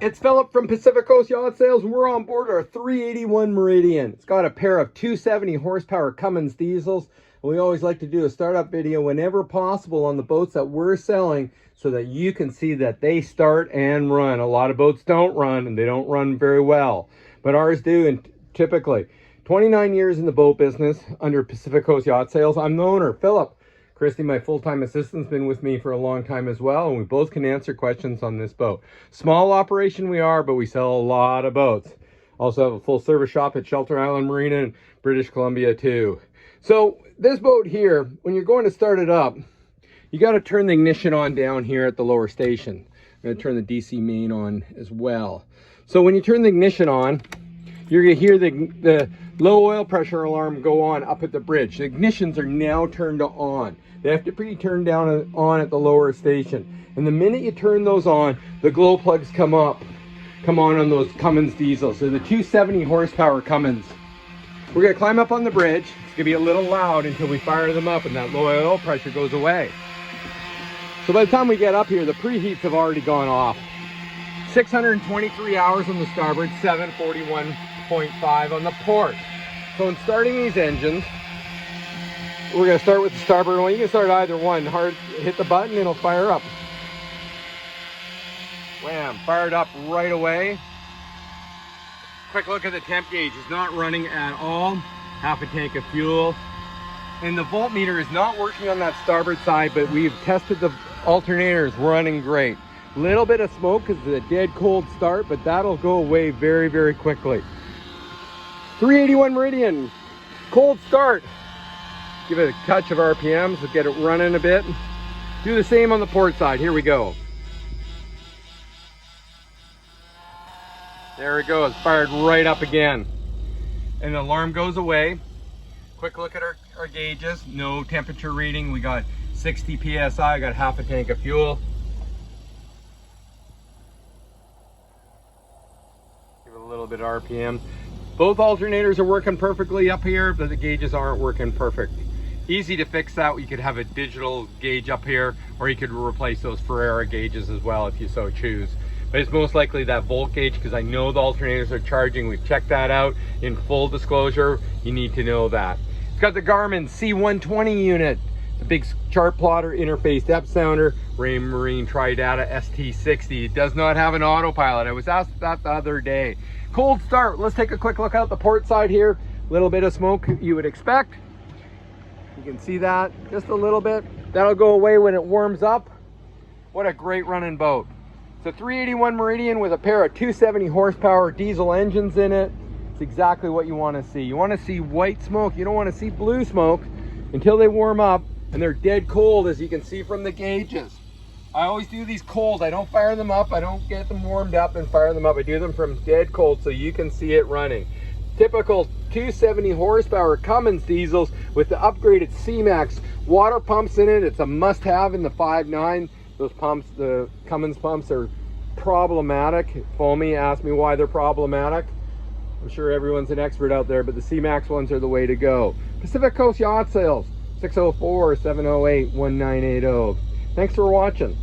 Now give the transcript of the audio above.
It's Philip from Pacific Coast Yacht Sales. We're on board our 381 Meridian. It's got a pair of 270 horsepower Cummins diesels. We always like to do a startup video whenever possible on the boats that we're selling so that you can see that they start and run. A lot of boats don't run, and they don't run very well, but ours do, and typically. 29 years in the boat business under Pacific Coast Yacht Sales. I'm the owner, Philip. Christie, my full-time assistant, has been with me for a long time as well, and we both can answer questions on this boat. Small operation we are, but we sell a lot of boats. Also have a full service shop at Shelter Island Marina in British Columbia too. So this boat here, when you're going to start it up, you got to turn the ignition on down here at the lower station. I'm going to turn the DC main on as well. So when you turn the ignition on, you're going to hear the low oil pressure alarm go on up at the bridge. The ignitions are now turned on. They have to be turned down on at the lower station. And the minute you turn those on, the glow plugs come on those Cummins diesels. They're the 270 horsepower Cummins. We're going to climb up on the bridge. It's going to be a little loud until we fire them up and that low oil pressure goes away. So by the time we get up here, the preheats have already gone off. 623 hours on the starboard, 741.5 on the port. So in starting these engines, we're going to start with the starboard one. You can start either one. Hit the button, it'll fire up. Wham, fired up right away. Quick look at the temp gauge. It's not running at all. Half a tank of fuel. And the voltmeter is not working on that starboard side, but we've tested the alternators running great. Little bit of smoke because it's a dead cold start, but that'll go away very, very quickly. 381 Meridian, cold start. Give it a touch of RPMs to get it running a bit. Do the same on the port side. Here we go. There it goes, fired right up again. And the alarm goes away. Quick look at our gauges. No temperature reading. We got 60 PSI, got half a tank of fuel. Give it a little bit of RPM. Both alternators are working perfectly up here, but the gauges aren't working perfect. Easy to fix that. You could have a digital gauge up here, or you could replace those Ferrara gauges as well if you so choose. But it's most likely that volt gauge because I know the alternators are charging. We've checked that out. In full disclosure, you need to know that. It's got the Garmin C120 unit, the big chart plotter, interface depth sounder, Raymarine Tridata ST60. It does not have an autopilot. I was asked that the other day. Cold start. Let's take a quick look out the port side here. A little bit of smoke you would expect. You can see that just a little bit. That'll go away when it warms up. What a great running boat. It's a 381 Meridian with a pair of 270 horsepower diesel engines in it. It's exactly what you want to see. You want to see white smoke. You don't want to see blue smoke until they warm up, and they're dead cold, as you can see from the gauges. I always do these cold. I don't fire them up. I don't get them warmed up and fire them up. I do them from dead cold so you can see it running. Typical 270 horsepower Cummins diesels with the upgraded C-Max water pumps in it. It's a must-have in the 5.9. Those pumps, the Cummins pumps, are problematic. Foamy, ask me why they're problematic. I'm sure everyone's an expert out there, but the C-Max ones are the way to go. Pacific Coast Yacht Sales, 604-708-1980. Thanks for watching.